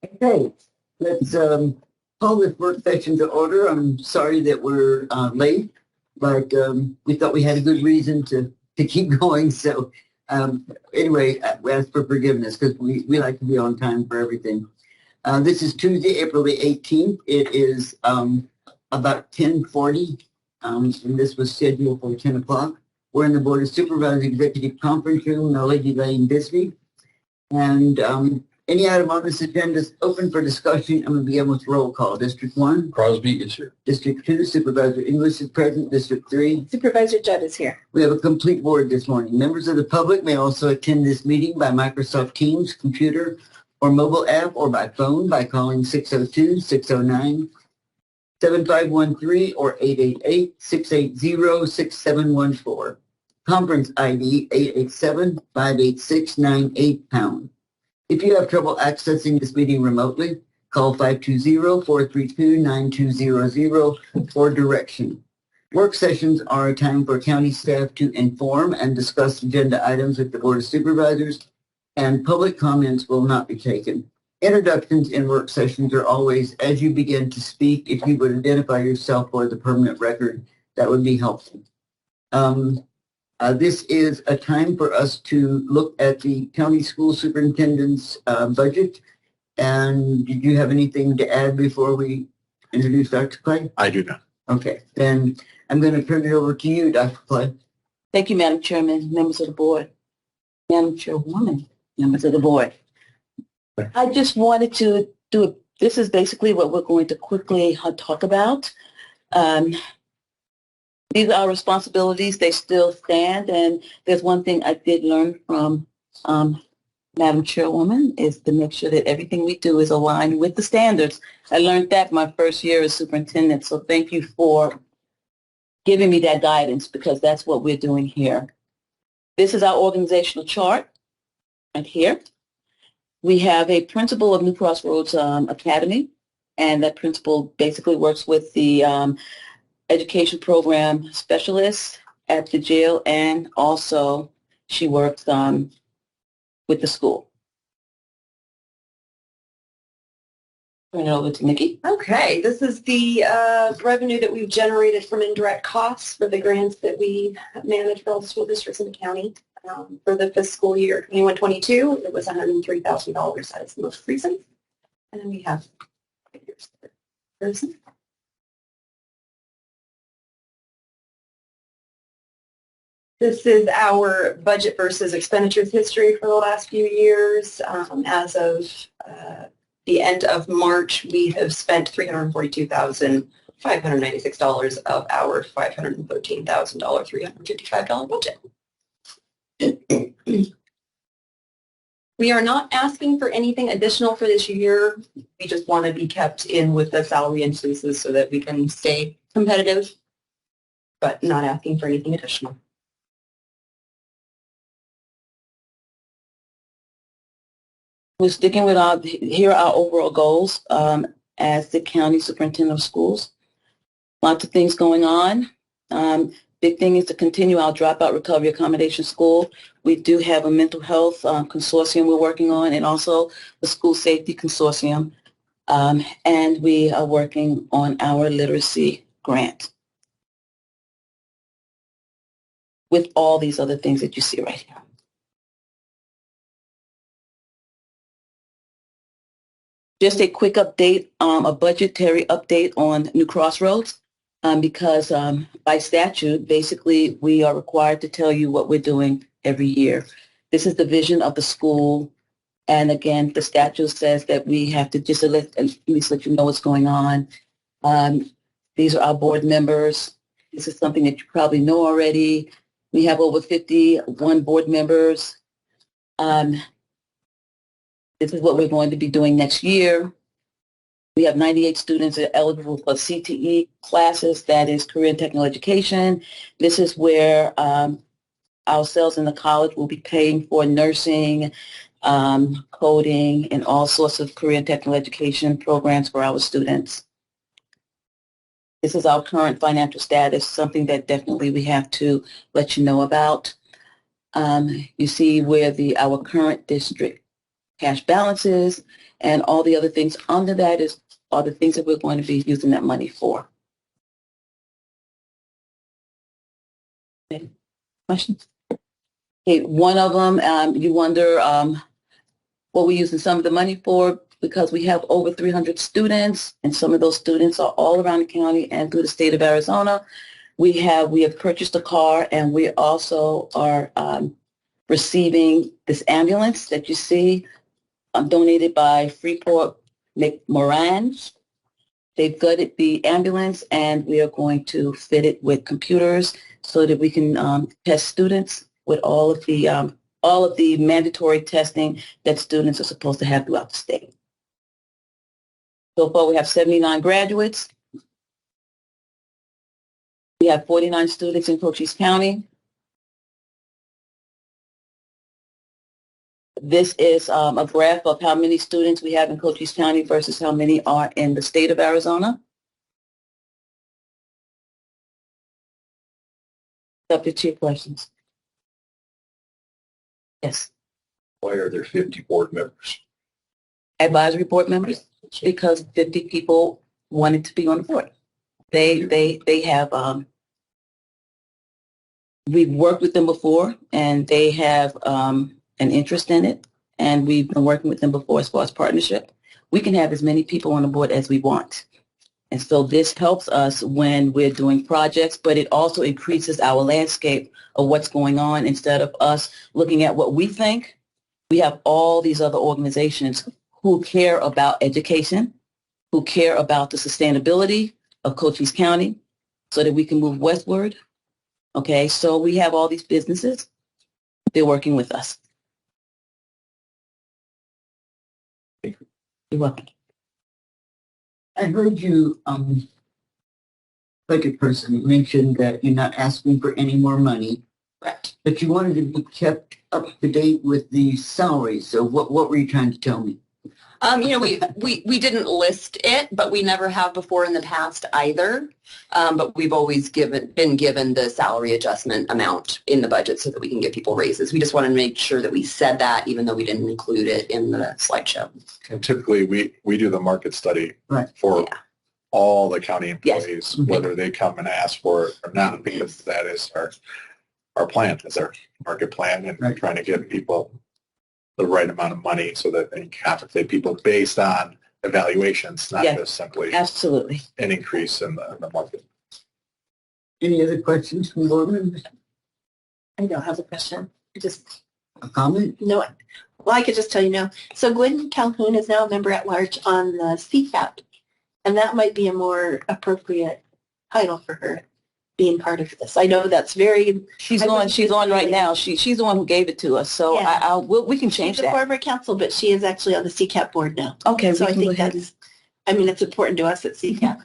Okay, let's call this work session to order. I'm sorry that we're late, but we thought we had a good reason to keep going. So anyway, we ask for forgiveness because we like to be on time for everything. This is Tuesday, April the 18th. It is about 10:40, and this was scheduled for 10 o'clock. We're in the Board of Supervisors Executive Conference Room, in the Lady Lane District. And any item on this agenda is open for discussion. I'm going to begin with roll call. District 1. Crosby is here. District 2, Supervisor English is present. District 3. Supervisor Judd is here. We have a complete board this morning. Members of the public may also attend this meeting by Microsoft Teams, computer, or mobile app, or by phone by calling 602-609-7513 or 888-680-6714. Conference ID 887-586-98#. If you have trouble accessing this meeting remotely, call 520-432-9200 for direction. Work sessions are a time for county staff to inform and discuss agenda items with the Board of Supervisors, and public comments will not be taken. Introductions in work sessions are always as you begin to speak. If you would identify yourself for the permanent record, that would be helpful. This is a time for us to look at the county school superintendent's budget. And did you have anything to add before we introduce Dr. Clay? I do not. Okay, then I'm going to turn it over to you, Dr. Clay. Thank you, Madam Chairman, members of the board. Madam Chairwoman, members of the board. I just wanted to do, this is basically what we're going to quickly talk about. These are our responsibilities. They still stand. And there's one thing I did learn from Madam Chairwoman is to make sure that everything we do is aligned with the standards. I learned that my first year as superintendent. So thank you for giving me that guidance because that's what we're doing here. This is our organizational chart right here. We have a principal of New Crossroads Academy, and that principal basically works with the education program specialist at the jail, and also she works with the school. Turn it over to Nikki. Okay, this is the revenue that we've generated from indirect costs for the grants that we manage for all the school districts in the county. For the fiscal year 21-22, it was $103,000. That is the most recent. And then we have person. This is our budget versus expenditures history for the last few years. As of the end of March, we have spent $342,596 of our $513,000 $355 budget. We are not asking for anything additional for this year. We just want to be kept in with the salary increases so that we can stay competitive, but not asking for anything additional. We're sticking with here are our overall goals as the county superintendent of schools. Lots of things going on. Big thing is to continue our dropout recovery accommodation school. We do have a mental health consortium we're working on, and also the school safety consortium. And we are working on our literacy grant with all these other things that you see right here. Just a quick update, a budgetary update on New Crossroads, because by statute, basically, we are required to tell you what we're doing every year. This is the vision of the school, and again, the statute says that we have to just at least let you know what's going on. These are our board members. This is something that you probably know already. We have over 51 board members. This is what we're going to be doing next year. We have 98 students that are eligible for CTE classes, that is career and technical education. This is where ourselves in the college will be paying for nursing, coding, and all sorts of career and technical education programs for our students. This is our current financial status, something that definitely we have to let you know about. You see where our current district cash balances, and all the other things under that are the things that we're going to be using that money for. Okay. Questions? Okay, one of them, you wonder what we're using some of the money for, because we have over 300 students, and some of those students are all around the county and through the state of Arizona. We have purchased a car, and we also are receiving this ambulance that you see donated by Freeport McMoran. They've gutted the ambulance, and we are going to fit it with computers so that we can test students with all of the mandatory testing that students are supposed to have throughout the state. So far, we have 79 graduates. We have 49 students in Cochise County. This is a graph of how many students we have in Cochise County versus how many are in the state of Arizona. Subject to your questions. Yes. Why are there 50 board members? Advisory board members, because 50 people wanted to be on the board. They have, we've worked with them before, and they have an interest in it, and we've been working with them before as far as partnership. We can have as many people on the board as we want. And so this helps us when we're doing projects, but it also increases our landscape of what's going on. Instead of us looking at what we think, we have all these other organizations who care about education, who care about the sustainability of Cochise County so that we can move westward. Okay, so we have all these businesses. They're working with us. You're welcome. I heard you, budget person, mention that you're not asking for any more money. Correct. But you wanted to be kept up to date with the salaries. So what were you trying to tell me? We didn't list it, but we never have before in the past either. But we've always been given the salary adjustment amount in the budget so that we can give people raises. We just want to make sure that we said that, even though we didn't include it in the slideshow. And typically, we do the market study for all the county employees, whether they come and ask for it or not, because that is our plan, is our market plan, and we're trying to give people the right amount of money so that they can compensate people based on evaluations, not just simply Absolutely. an increase in the market. Any other questions from board members? I don't have a question. Just A comment? no. Well, I could just tell you now. So Gwen Calhoun is now a member at large on the CCAP, and that might be a more appropriate title for her being part of this. I know that's very. She's on right now. She's the one who gave it to us. So Yeah. we can change She's a that. former council, but she is actually on the CCAP board now. Okay, So we I can go think ahead. it's important to us at CCAP.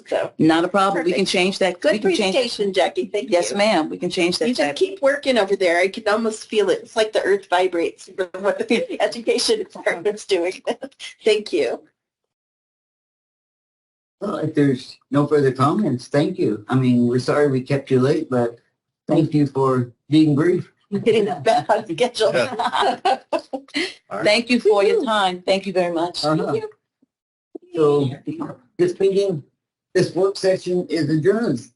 So Not a problem. We can Perfect. change that. good We can change. presentation, Jackie. Thank Yes, you. ma'am. We can change that. You just keep working over there. I can almost feel it. It's like the earth vibrates from what the education department's doing. Thank you. Well, if there's no further comments, thank you. I mean, we're sorry we kept you late, but thank you for being brief. We're getting that back on schedule. All right. Thank you for your time. Thank you very much. Uh-huh. So this work session is adjourned.